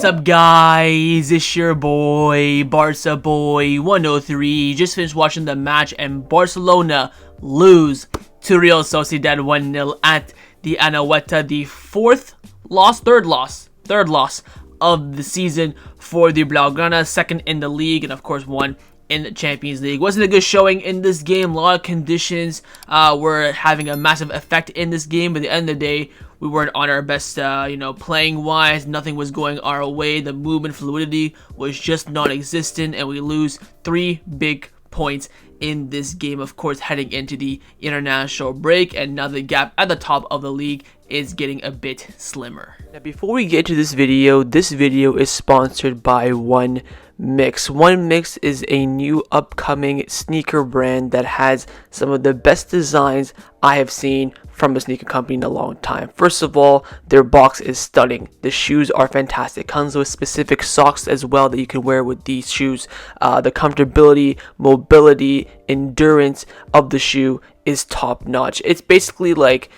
up, guys? It's your boy, Barca Boy 103. Just finished watching the match and Barcelona lose to Real Sociedad 1-0 at the Anoeta, the third loss of the season for the blaugrana, second in the league, and of course one in the Champions League. Wasn't a good showing in this game. A lot of conditions were having a massive effect in this game, but at the end of the day, we weren't on our best, playing wise. Nothing was going our way. The movement fluidity was just non-existent, and we lose 3 big points in this game, of course, heading into the international break, and now the gap at the top of the league is getting a bit slimmer. Now, before we get to this video is sponsored by OneMix. OneMix is a new upcoming sneaker brand that has some of the best designs I have seen from a sneaker company in a long time. First of all, their box is stunning. The shoes are fantastic. Comes with specific socks as well that you can wear with these shoes. The comfortability, mobility, endurance of the shoe is top notch. It's basically like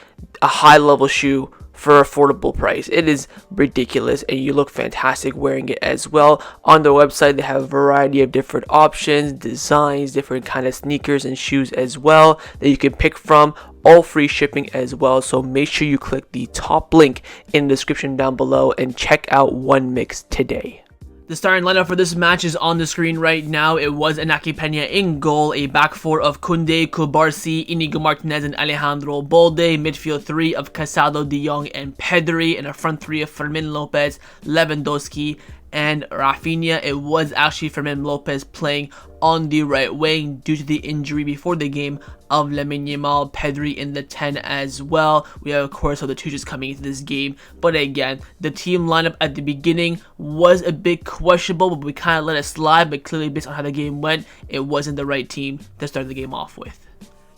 a high level shoe for affordable price. It is ridiculous, and you look fantastic wearing it as well. On their website, they have a variety of different options, designs, different kind of sneakers and shoes as well that you can pick from, all free shipping as well. So make sure you click the top link in the description down below and check out OneMix today. The starting lineup for this match is on the screen right now. It was Iñaki Peña in goal, a back four of Kounde, Cubarsí, Inigo Martinez, and Alejandro Balde, midfield three of Casado, De Jong, and Pedri, and a front three of Fermin Lopez, Lewandowski, and Raphinha. It was actually Fermin Lopez playing on the right wing due to the injury before the game of Lamine Yamal. Pedri in the 10 as well. We have, of course, the two just coming into this game, but again, the team lineup at the beginning was a bit questionable, but we kind of let it slide. But clearly, based on how the game went, it wasn't the right team to start the game off with.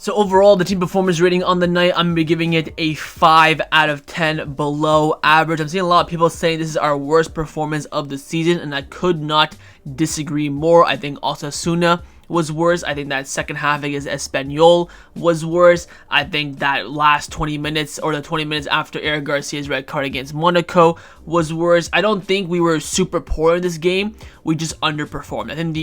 So overall, the team performance rating on the night, I'm going to be giving it a 5 out of 10 below average. I'm seeing a lot of people saying this is our worst performance of the season, and I could not disagree more. I think Osasuna was worse. I think that second half against Espanyol was worse. I think that last 20 minutes, or the 20 minutes after Eric Garcia's red card against Monaco, was worse. I don't think we were super poor in this game. We just underperformed. I think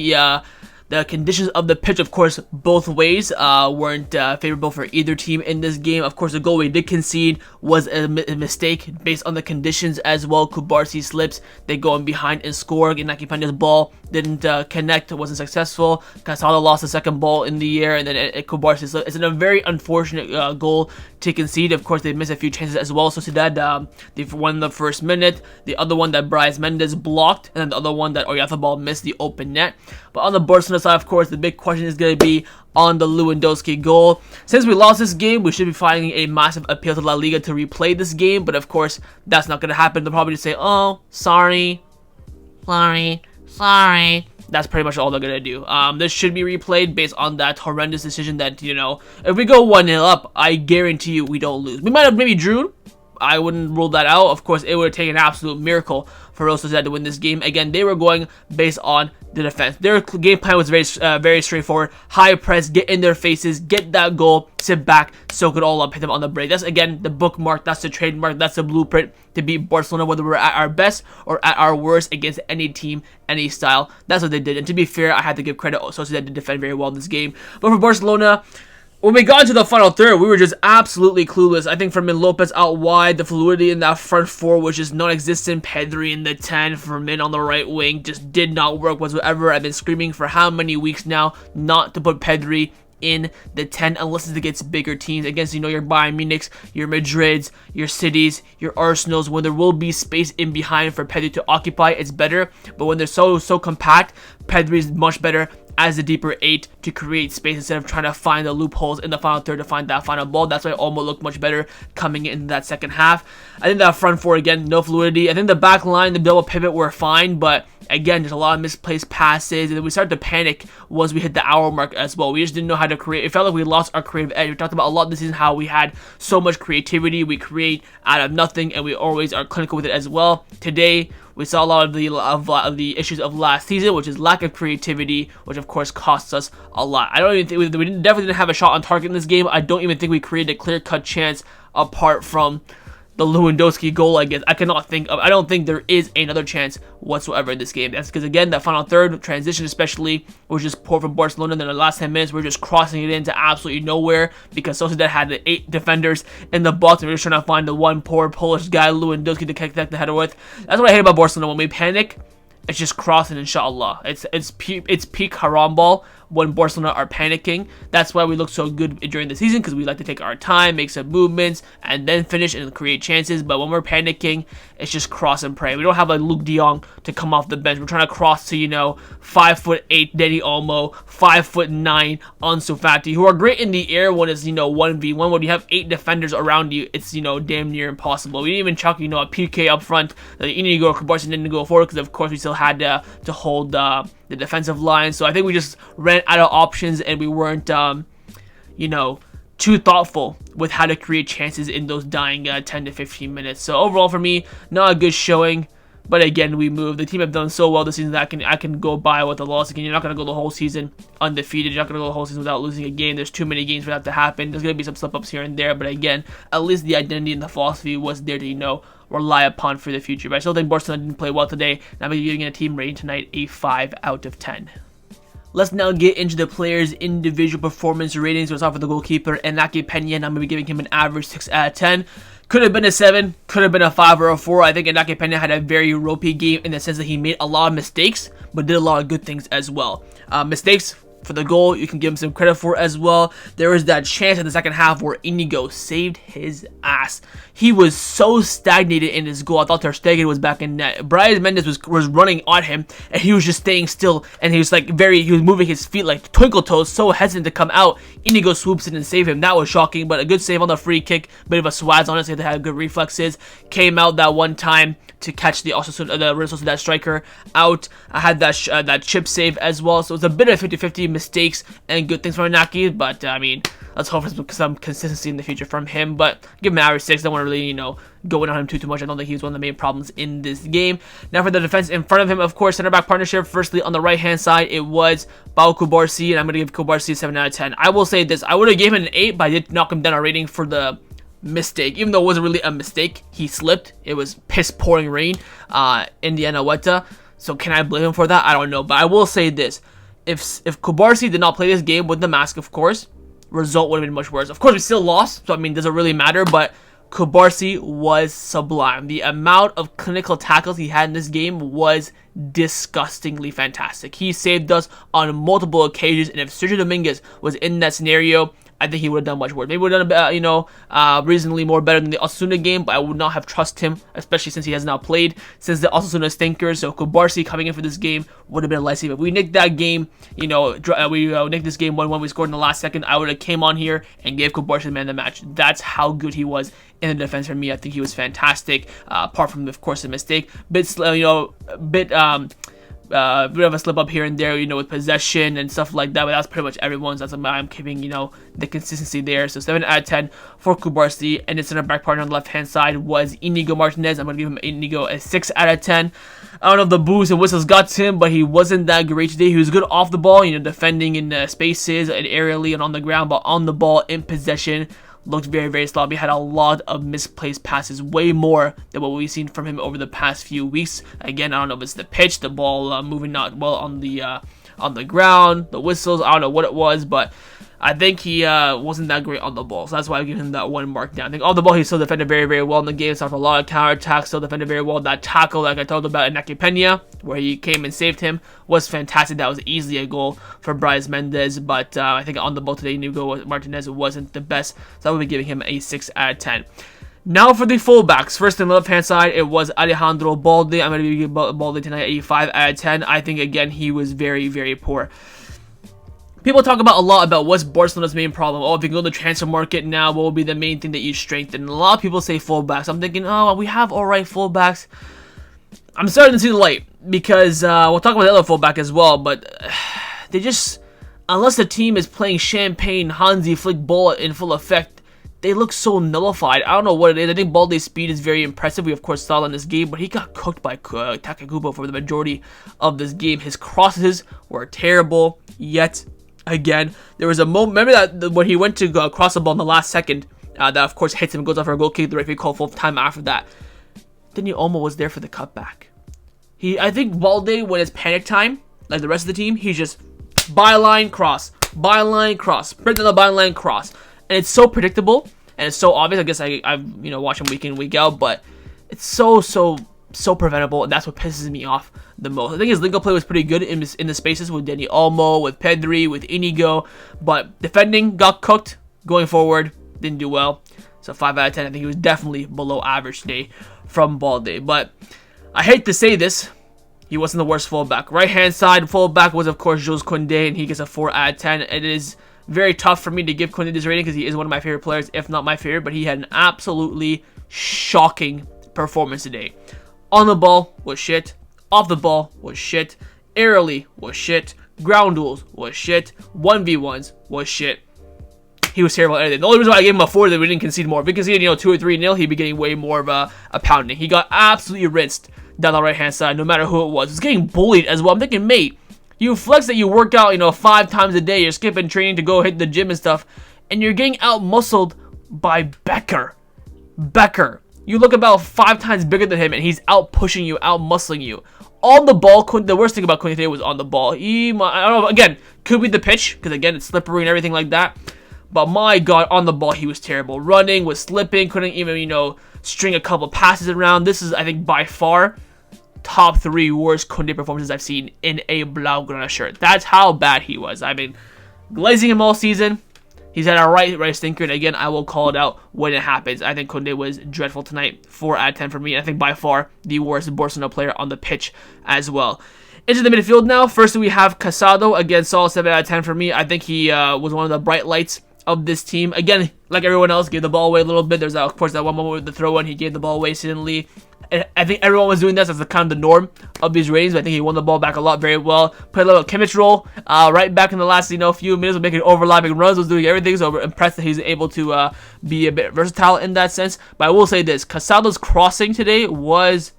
the conditions of the pitch, of course, both ways weren't favorable for either team in this game. Of course, the goal we did concede was a mistake based on the conditions as well. Cubarsí slips, they go in behind and score. Iñaki Peña's ball didn't connect, wasn't successful. Casado lost the second ball in the air, and then Cubarsí slipped. It's a very unfortunate goal to concede. Of course, they missed a few chances as well. Sociedad, they won the first minute. The other one that Brais Mendes blocked, and then the other one that Oyarzabal missed the open net. But on the Barcelona side, of course, the big question is going to be on the Lewandowski goal. Since we lost this game, we should be filing a massive appeal to La Liga to replay this game, but of course, that's not going to happen. They'll probably just say, oh, sorry. That's pretty much all they're going to do. This should be replayed based on that horrendous decision that, if we go 1-0 up, I guarantee you we don't lose. We might have maybe drew. I wouldn't rule that out. Of course, it would have taken an absolute miracle for Real Sociedad to win this game. Again, they were going based on the defense. Their game plan was very straightforward. High press, get in their faces, get that goal, sit back, soak it all up, hit them on the break. That's, again, the bookmark. That's the trademark. That's the blueprint to beat Barcelona, whether we're at our best or at our worst against any team, any style. That's what they did. And to be fair, I had to give credit. Sociedad did defend very well in this game. But for Barcelona, when we got into the final third, we were just absolutely clueless. I think Fermin Lopez out wide, the fluidity in that front four was just non-existent. Pedri in the 10, Fermin on the right wing just did not work whatsoever. I've been screaming for how many weeks now not to put Pedri in the 10 unless it's against bigger teams, against your Bayern Munichs, your Madrids, your Cities, your Arsenals, when there will be space in behind for Pedri to occupy. It's better, but when they're so compact, Pedri is much better as the deeper 8 to create space instead of trying to find the loopholes in the final third to find that final ball. That's why Olmo looked much better coming in that second half. I think that front four, again, no fluidity. I think the back line, the double pivot were fine, but again, there's a lot of misplaced passes, and then we started to panic once we hit the hour mark as well. We just didn't know how to create. It felt like we lost our creative edge. We talked about a lot this season how we had so much creativity. We create out of nothing, and we always are clinical with it as well. Today, we saw a lot of the issues of last season, which is lack of creativity, which of course costs us a lot. I don't even think we definitely didn't have a shot on target in this game. I don't even think we created a clear-cut chance apart from the Lewandowski goal, I guess. I don't think there is another chance whatsoever in this game. That's because, again, that final third, transition especially, was just poor from Barcelona. And then the last 10 minutes, we're just crossing it into absolutely nowhere because Sociedad had the 8 defenders in the box, and we're just trying to find the one poor Polish guy, Lewandowski, to connect the header with. That's what I hate about Barcelona. When we panic, it's just crossing, inshallah. It's peak haram ball when Barcelona are panicking. That's why we look so good during the season, because we like to take our time, make some movements, and then finish and create chances. But when we're panicking, it's just cross and pray. We don't have like Luke de Jong to come off the bench. We're trying to cross to, 5'8" Dani Olmo, 5'9" Ansu Fati, who are great in the air when it's 1v1. When you have 8 defenders around you, it's damn near impossible. We didn't even chuck a PK up front. Inigo or Kubarsi didn't go forward because of course we still had to hold the defensive line. So I think we just ran out of options, and we weren't too thoughtful with how to create chances in those dying 10 to 15 minutes. So overall for me, not a good showing. But again, we moved. The team have done so well this season that I can go by with the loss. Again, you're not going to go the whole season undefeated. You're not going to go the whole season without losing a game. There's too many games for that to happen. There's going to be some slip-ups here and there. But again, at least the identity and the philosophy was there to, rely upon for the future. But I still think Barcelona didn't play well today. And I'm going to be giving a team rating tonight a 5 out of 10. Let's now get into the players' individual performance ratings. We'll start with the goalkeeper, Anoeta Stadium, and I'm going to be giving him an average 6 out of 10. Could have been a 7, could have been a 5 or a 4. I think Anoeta Stadium had a very ropey game in the sense that he made a lot of mistakes, but did a lot of good things as well. Mistakes for the goal, you can give him some credit for as well. There was that chance in the second half where Inigo saved his ass. He was so stagnated in his goal. I thought Ter Stegen was back in net. Brais Mendes was running on him, and he was just staying still, and he was moving his feet like twinkle toes, so hesitant to come out. Inigo swoops in and save him. That was shocking, but a good save on the free kick. Bit of a swaz on it, so they had good reflexes. Came out that one time to catch the Real Sociedad striker out. I had that chip save as well, so it's a bit of 50-50 mistakes and good things from Anoeta, but I mean, let's hope for some consistency in the future from him. But give him an average 6. Don't want to really, go in on him too much. I don't think he was one of the main problems in this game. Now for the defense in front of him, of course, center back partnership. Firstly, on the right hand side, it was Pau Kubarsi, and I'm going to give Kubarsi a 7 out of 10. I will say this: I would have given him an 8, but I did knock him down a rating for the mistake. Even though it wasn't really a mistake, he slipped. It was piss pouring rain in the Anoeta. So can I blame him for that? I don't know. But I will say this: if Kubarsi did not play this game with the mask, of course, result would have been much worse. Of course, we still lost, so I mean, doesn't really matter. But Kubarsi was sublime. The amount of clinical tackles he had in this game was disgustingly fantastic. He saved us on multiple occasions, and if Sergio Dominguez was in that scenario, I think he would have done much worse. Maybe would have done, reasonably more better than the Osasuna game, but I would not have trusted him, especially since he has not played since the Osasuna stinkers. So Kubarsi coming in for this game would have been a lifesaver. If we nicked that game, we nicked this game 1-1. We scored in the last second. I would have came on here and gave Kubarsi the man of the match. That's how good he was in the defense for me. I think he was fantastic. Apart from, of course, a mistake, bit of a slip up here and there, with possession and stuff like that, but that's pretty much everyone's. That's why I'm giving, the consistency there. So 7 out of 10 for Kubarsi, and his center back partner on the left hand side was Inigo Martinez. I'm gonna give him Inigo a 6 out of 10. I don't know if the boos and whistles got to him, but he wasn't that great today. He was good off the ball, defending in spaces and aerially and on the ground, but on the ball in possession, looked very, very sloppy. Had a lot of misplaced passes, way more than what we've seen from him over the past few weeks. Again, I don't know if it's the pitch, the ball moving not well on the ground, the whistles. I don't know what it was, but I think he wasn't that great on the ball. So that's why I give him that 1 mark down. I think on the ball, he still defended very, very well in the game. Started a lot of counterattacks, still defended very well. That tackle, like I talked about, Anoeta Stadium, where he came and saved him, was fantastic. That was easily a goal for Brais Mendes. But I think on the ball today, Inigo Martinez wasn't the best. So I will be giving him a 6 out of 10. Now for the fullbacks. First on the left-hand side, it was Alejandro Balde. I'm going to give Balde tonight a 5 out of 10. I think, again, he was very, very poor. People talk a lot about what's Barcelona's main problem. Oh, if you go to the transfer market now, what will be the main thing that you strengthen? And a lot of people say fullbacks. I'm thinking, oh, we have alright fullbacks. I'm starting to see the light because we'll talk about the other fullback as well, but they just, unless the team is playing champagne, Hansi Flick ball in full effect, they look so nullified. I don't know what it is. I think Balde's speed is very impressive. We, of course, saw in this game, but he got cooked by Takakubo for the majority of this game. His crosses were terrible, yet again, there was a moment, remember that when he went to cross the ball in the last second, That, of course, hits him, goes off for a goal kick. The referee called full time after that. Daniel Olmo was there for the cutback. I think Balde, when it's panic time, like the rest of the team, he's just byline, cross, sprint on the byline, cross. And it's so predictable, and it's so obvious. I guess I've watched him week in, week out, but it's so preventable, and that's what pisses me off the most. I think his link-up play was pretty good in the spaces with Dani Olmo, with Pedri, with Inigo, but defending got cooked. Going forward, didn't do well. So 5 out of 10. I think he was definitely below average today from Balde. But I hate to say this, he wasn't the worst fullback. Right-hand side fullback was, of course, Jules Kounde, and he gets a 4 out of 10. It is very tough for me to give Kounde this rating because he is one of my favorite players, if not my favorite, but he had an absolutely shocking performance today. On the ball was shit. Off the ball was shit. Aerially was shit. Ground duels was shit. 1v1s was shit. He was terrible at everything. The only reason why I gave him a 4 is that we didn't concede more. If we conceded, 2 or 3-0, he'd be getting way more of a pounding. He got absolutely rinsed down the right-hand side, no matter who it was. He's getting bullied as well. I'm thinking, mate, you flex that you work out, 5 times a day. You're skipping training to go hit the gym and stuff, and you're getting out-muscled by Becker. You look about 5 times bigger than him, and he's out-pushing you, out-muscling you. On the ball, the worst thing about Kounde today was on the ball. I don't know, again, could be the pitch, because again, it's slippery and everything like that. But my God, on the ball, he was terrible. Running, was slipping, couldn't even, string a couple passes around. This is, I think, by far, top 3 worst Kounde performances I've seen in a blaugrana shirt. That's how bad he was. I've been glazing him all season. He's had a right stinker, and again, I will call it out when it happens. I think Kounde was dreadful tonight. 4 out of 10 for me. I think by far the worst Barcelona player on the pitch as well. Into the midfield now. First, we have Casado. Again, solid 7 out of 10 for me. I think he was one of the bright lights of this team. Again, like everyone else, gave the ball away a little bit. There's, of course, that one moment with the throw-in. He gave the ball away suddenly. I think everyone was doing this as the kind of the norm of these ratings, but I think he won the ball back a lot very well. Played a little Kimmich role right back in the last few minutes, making overlapping runs, was doing everything. So we're impressed that he's able to be a bit versatile in that sense. But I will say this, Casado's crossing today was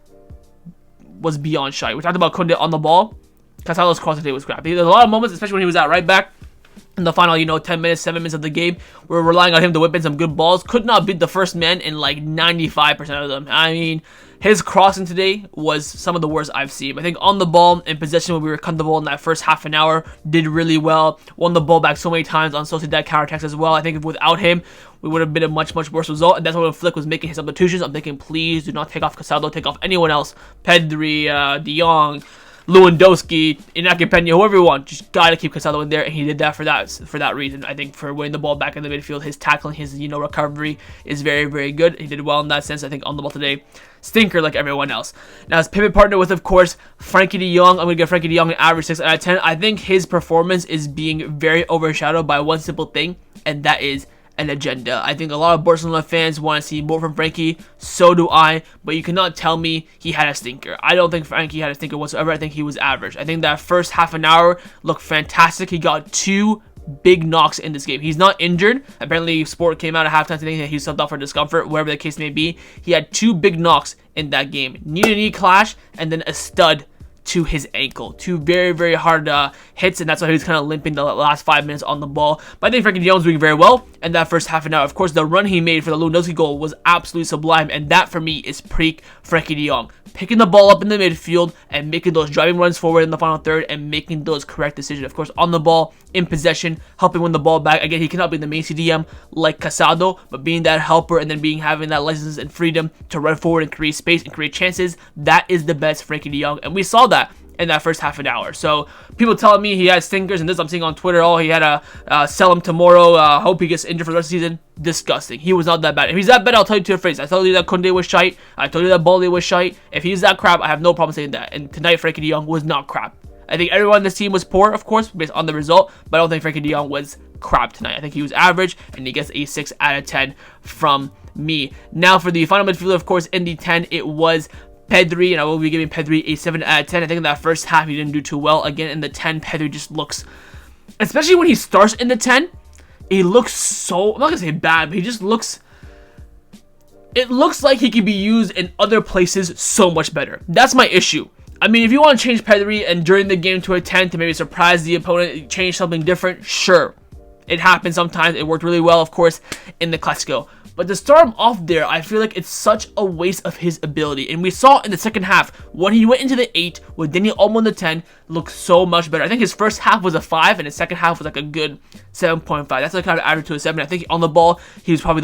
beyond shy. We talked about Kounde on the ball. Casado's crossing today was crap. There's a lot of moments, especially when he was at right back, in the final, 10 minutes, 7 minutes of the game, we're relying on him to whip in some good balls. Could not beat the first man in like 95% of them. I mean, his crossing today was some of the worst I've seen. I think on the ball, in possession, when we were comfortable in that first half an hour, did really well. Won the ball back so many times on Sociedad counterattacks as well. I think without him, we would have been a much worse result. And that's when Flick was making his substitutions. I'm thinking, please do not take off Casado, take off anyone else. Pedri, De Jong, Lewandowski, Inaki Peña, whoever you want, just gotta keep Casado in there, and he did that for that reason. I think for winning the ball back in the midfield, his tackling, his recovery is very good. He did well in that sense. I think on the ball today, stinker like everyone else. Now his pivot partner with, of course, Frankie De Jong. I'm gonna give Frankie De Jong an average 6 out of 10. I think his performance is being very overshadowed by one simple thing, and that is an agenda. I think a lot of Barcelona fans want to see more from Frankie. So do I. But you cannot tell me he had a stinker. I don't think Frankie had a stinker whatsoever. I think he was average. I think that first half an hour looked fantastic. He got 2 big knocks in this game. He's not injured. Apparently, Sport came out at halftime saying that he subbed off for discomfort, whatever the case may be. He had 2 big knocks in that game. Knee-to-knee clash, and then a stud to his ankle. 2 very hard hits, and that's why he was kind of limping the last 5 minutes on the ball. But I think Frankie De Jong was doing very well in that first half an hour. Of course, the run he made for the Lewandowski goal was absolutely sublime, and that for me is peak Frankie De Jong. Picking the ball up in the midfield and making those driving runs forward in the final third and making those correct decisions. Of course, on the ball, in possession, helping win the ball back. Again, he cannot be the main CDM like Casado, but being that helper and then having that license and freedom to run forward and create space and create chances, that is the best Frankie De Jong, and we saw that in that first half an hour. So people telling me he has stinkers, and this I'm seeing on Twitter, he had to sell him tomorrow, hope he gets injured for the rest of the season. Disgusting. He was not that bad. If he's that bad, I'll tell you to your face. I told you that Kounde was shite. I told you that Balde was shite. If he's that crap, I have no problem saying that. And tonight, Frankie De Jong was not crap. I think everyone in this team was poor, of course, based on the result, but I don't think Frankie De Jong was crap tonight. I think he was average, and he gets a 6 out of 10 from me. Now for the final midfielder, of course, in the 10, it was Pedri, and I will be giving Pedri a 7 out of 10. I think in that first half, he didn't do too well. Again, in the 10, Pedri just looks, especially when he starts in the 10, he looks so, I'm not going to say bad, but he just looks, it looks like he could be used in other places so much better. That's my issue. I mean, if you want to change Pedri and during the game to a 10 to maybe surprise the opponent, change something different, sure. It happens sometimes. It worked really well, of course, in the Clasico. But to start him off there, I feel like it's such a waste of his ability. And we saw in the second half, when he went into the 8 with Dani Olmo in the 10, looked so much better. I think his first half was a 5, and his second half was like a good 7.5. That's like kind of average to a 7. I think on the ball, he was probably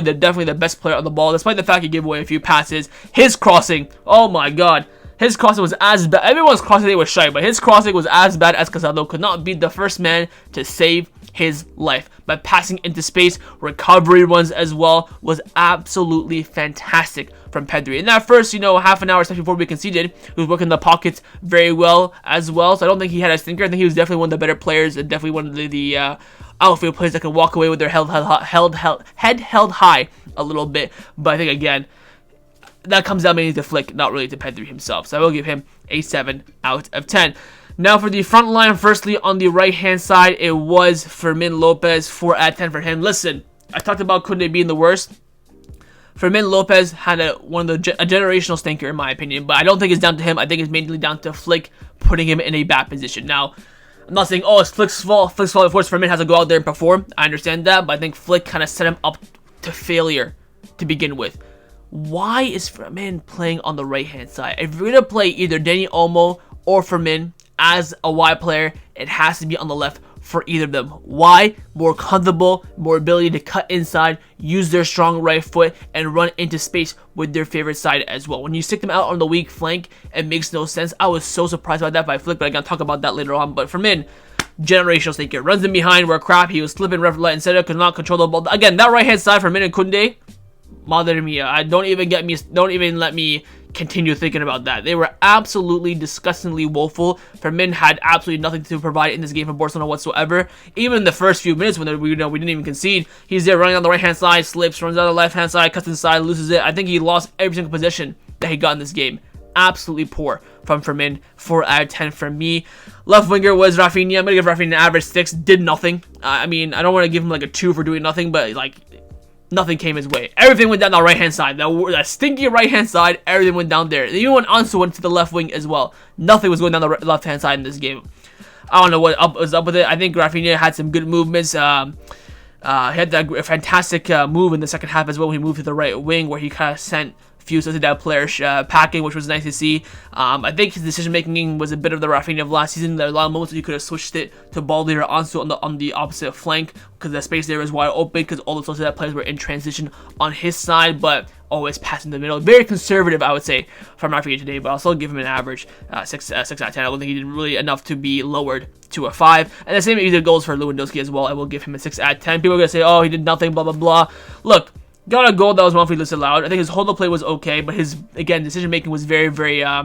definitely the best player on the ball, despite the fact he gave away a few passes. His crossing, oh my god. His crossing was as bad. Everyone's crossing today was shy, but his crossing was as bad as Casado. Could not be the first man to save his life. But passing into space, recovery runs as well, was absolutely fantastic from Pedri. In that first, half an hour, especially before we conceded, he was working the pockets very well as well. So I don't think he had a stinker. I think he was definitely one of the better players and definitely one of the outfield players that can walk away with their head held high a little bit. But I think, again, that comes down mainly to Flick, not really to Pedri himself. So I will give him a 7 out of 10. Now for the front line, firstly, on the right-hand side, it was Fermin Lopez, 4 out of 10 for him. Listen, I talked about Kounde being the worst. Fermin Lopez had a generational stinker, in my opinion, but I don't think it's down to him. I think it's mainly down to Flick putting him in a bad position. Now, I'm not saying, it's Flick's fault. Of course, Fermin has to go out there and perform. I understand that, but I think Flick kind of set him up to failure to begin with. Why is Fermin playing on the right-hand side? If you're going to play either Dani Olmo or Fermin as a wide player, it has to be on the left for either of them. Why? More comfortable, more ability to cut inside, use their strong right foot, and run into space with their favorite side as well. When you stick them out on the weak flank, it makes no sense. I was so surprised by that by Flick, but I'm going to talk about that later on. But Fermin, generational stinker. Runs in behind where crap. He was slipping left, right, etc. Could not control the ball. Again, that right-hand side for Fermin and Kounde, Madre mia, don't even let me continue thinking about that. They were absolutely disgustingly woeful. Fermin had absolutely nothing to provide in this game for Barcelona whatsoever. Even in the first few minutes when we didn't even concede, he's there running on the right hand side, slips, runs on the left hand side, cuts inside, loses it. I think he lost every single possession that he got in this game. Absolutely poor from Fermin. 4 out of 10 from me. Left winger was Raphinha. I'm gonna give Raphinha an average 6. Did nothing. I mean, I don't want to give him like a 2 for doing nothing, but like, nothing came his way. Everything went down the right-hand side. That stinky right-hand side, everything went down there. Even when Ansu went to the left wing as well, nothing was going down the left-hand side in this game. I don't know what was up with it. I think Raphinha had some good movements. He had that fantastic move in the second half as well when he moved to the right wing, where he kind of sent few Sociedad players packing, which was nice to see. I think his decision making was a bit of the Raphinha of last season. There are a lot of moments where he could have switched it to Baldi or Ansu on the opposite flank because the space there was wide open because all the Sociedad players were in transition on his side, but always passing the middle. Very conservative, I would say, from Raphinha today, but I'll still give him an average 6 out of 10. I don't think he did really enough to be lowered to a 5. And the same either goes for Lewandowski as well. I will give him a 6 out of 10. People are going to say, oh, he did nothing, blah, blah, blah. Look, got a goal that was wrongfully disallowed. I think his hold-up play was okay, but his, again, decision-making was very, very, I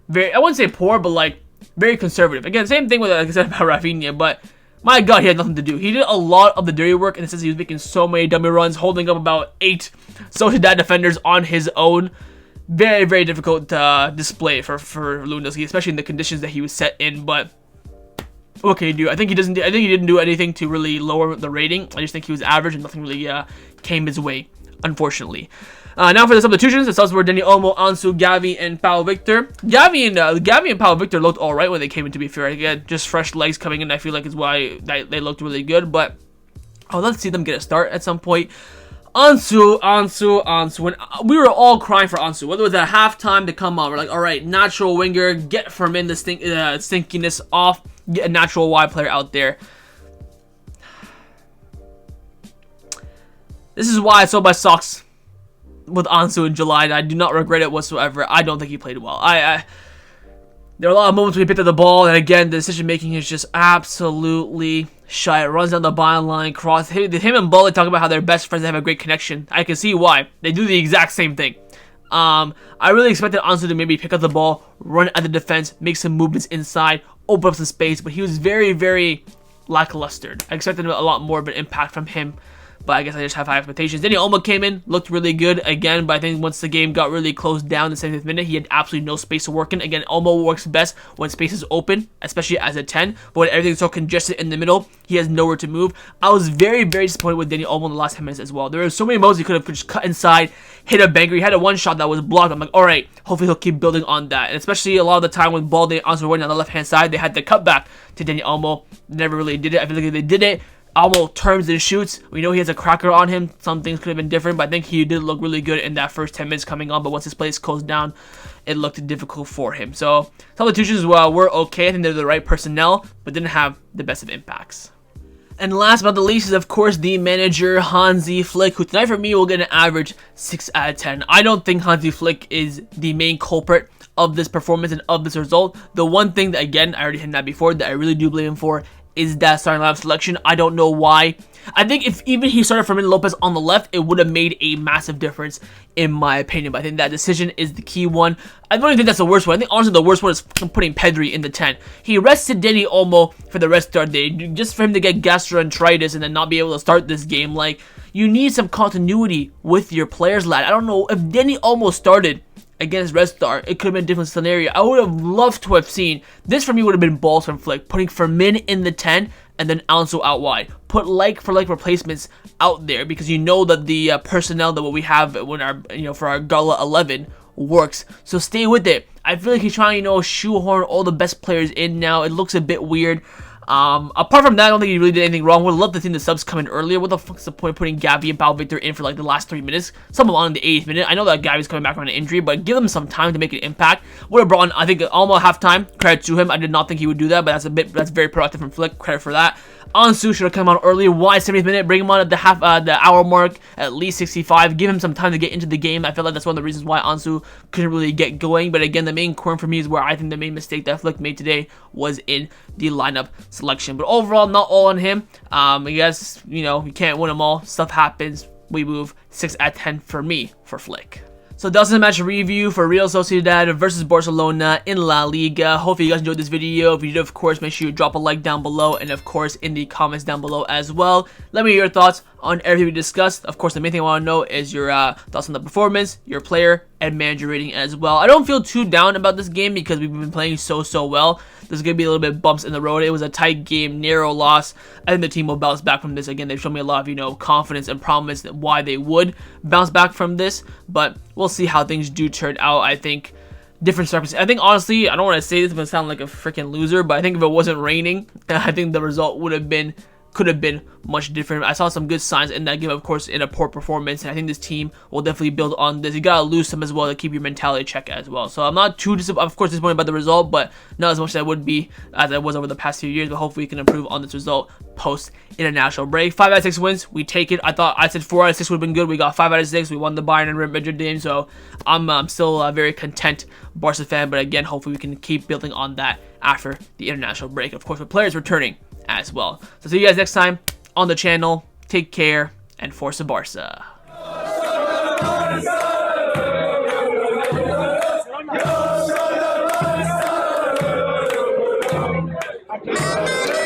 wouldn't say poor, but, like, very conservative. Again, same thing with, like I said, about Raphinha, but my God, he had nothing to do. He did a lot of the dirty work in the sense he was making so many dummy runs, holding up about 8 Sociedad defenders on his own. Very, very difficult display for Lewandowski, especially in the conditions that he was set in, but what can you do? I think he didn't do anything to really lower the rating. I just think he was average and nothing really came his way, unfortunately. Now for the substitutions, the subs were Dani Olmo, Ansu, Gavi, and Pau Victor. Gavi and Pau Victor looked alright when they came in, to be fair. Again, just fresh legs coming in, I feel like is why they looked really good, but I would love to see them get a start at some point. Ansu. When we were all crying for Ansu, whether it was at halftime to come on, we're like, alright, natural winger, get Fermin the stinkiness off, get a natural wide player out there. This is why I sold my socks with Ansu in July, and I do not regret it whatsoever. I don't think he played well. There are a lot of moments when he picked up the ball, and again, the decision making is just absolutely shy. It runs down the byline, cross. Him and Bullet talk about how they're best friends and have a great connection. I can see why. They do the exact same thing. I really expected Ansu to maybe pick up the ball, run at the defense, make some movements inside, open up some space, but he was very, very lackluster. I expected a lot more of an impact from him, but I guess I just have high expectations. Dani Olmo came in, looked really good again, but I think once the game got really closed down in the 70th minute, he had absolutely no space to work in. Again, Olmo works best when space is open, especially as a 10, but when everything's so congested in the middle, he has nowhere to move. I was very, very disappointed with Dani Olmo in the last 10 minutes as well. There were so many moments he could have just cut inside, hit a banker. He had a one shot that was blocked. I'm like, alright, hopefully he'll keep building on that. And especially a lot of the time when Baldi and Ansu were running on the left-hand side, they had to cut back to Dani Olmo. Never really did it. I feel like if they did it, almost turns and shoots. We know he has a cracker on him. Some things could have been different, but I think he did look really good in that first 10 minutes coming on. But once his place closed down, it looked difficult for him. So substitutions were okay. I think they're the right personnel, but didn't have the best of impacts. And last but not the least is, of course, the manager, Hansi Flick, who tonight for me will get an average 6 out of 10. I don't think Hansi Flick is the main culprit of this performance and of this result. The one thing that, again, I already hinted at before, that I really do blame him for is that starting lineup selection. I don't know why. I think if even he started Fermin Lopez on the left, it would have made a massive difference in my opinion. But I think that decision is the key one. I don't even think that's the worst one. I think honestly the worst one is putting Pedri in the 10. He rested Dani Olmo for the rest of the day just for him to get gastroenteritis and then not be able to start this game. Like, you need some continuity with your players, lad. I don't know if Dani Olmo started against Red Star, it could have been a different scenario. I would have loved to have seen this. For me would have been balls from Flick, putting Fermin in the 10 and then Alonso out wide. Put like for like replacements out there, because you know that the personnel that we have when our for our Gala 11 works. So stay with it. I feel like he's trying shoehorn all the best players in now. It looks a bit weird. Apart from that, I don't think he really did anything wrong. Would love to see the subs come in earlier. What the fuck's the point of putting Gavi and Pau Victor in for like the last 3 minutes? Some on the 8th minute. I know that Gavi's coming back from an injury, but give him some time to make an impact. Would have brought on, I think, almost halftime. Credit to him. I did not think he would do that, but that's very productive from Flick. Credit for that. Ansu should have come on earlier. Why 70th minute? Bring him on at the hour mark, at least 65. Give him some time to get into the game. I feel like that's one of the reasons why Ansu couldn't really get going. But again, the main core for me is where I think the main mistake that Flick made today was in the lineup selection. But overall, not all on him. I guess, you can't win them all. Stuff happens. We move 6 out of 10 for me for Flick. So that's the match review for Real Sociedad versus Barcelona in La Liga. Hopefully you guys enjoyed this video. If you did, of course, make sure you drop a like down below, and of course in the comments down below as well. Let me know your thoughts on everything we discussed. Of course, the main thing I want to know is your thoughts on the performance, your player, and manager rating as well. I don't feel too down about this game because we've been playing so well. There's going to be a little bit of bumps in the road. It was a tight game, narrow loss. I think the team will bounce back from this. Again, they've shown me a lot of, confidence and promise that why they would bounce back from this. But we'll see how things do turn out. I think different circumstances. I think, honestly, I don't want to say this, but sound like a freaking loser, but I think if it wasn't raining, I think the result could have been much different. I saw some good signs in that game, of course, in a poor performance, and I think this team will definitely build on this. You gotta lose some as well to keep your mentality check as well. So I'm not too disappointed by the result, but not as much as I would be as I was over the past few years. But hopefully we can improve on this result post international break. 5 out of 6 wins, we take it. I said 4 out of 6 would have been good. We got 5 out of 6. We won the Bayern and Real Madrid game, so I'm still a very content Barca fan. But again, hopefully we can keep building on that after the international break. Of course, with players returning as well. So see you guys next time on the channel. Take care, and Forza Barca. Yeah.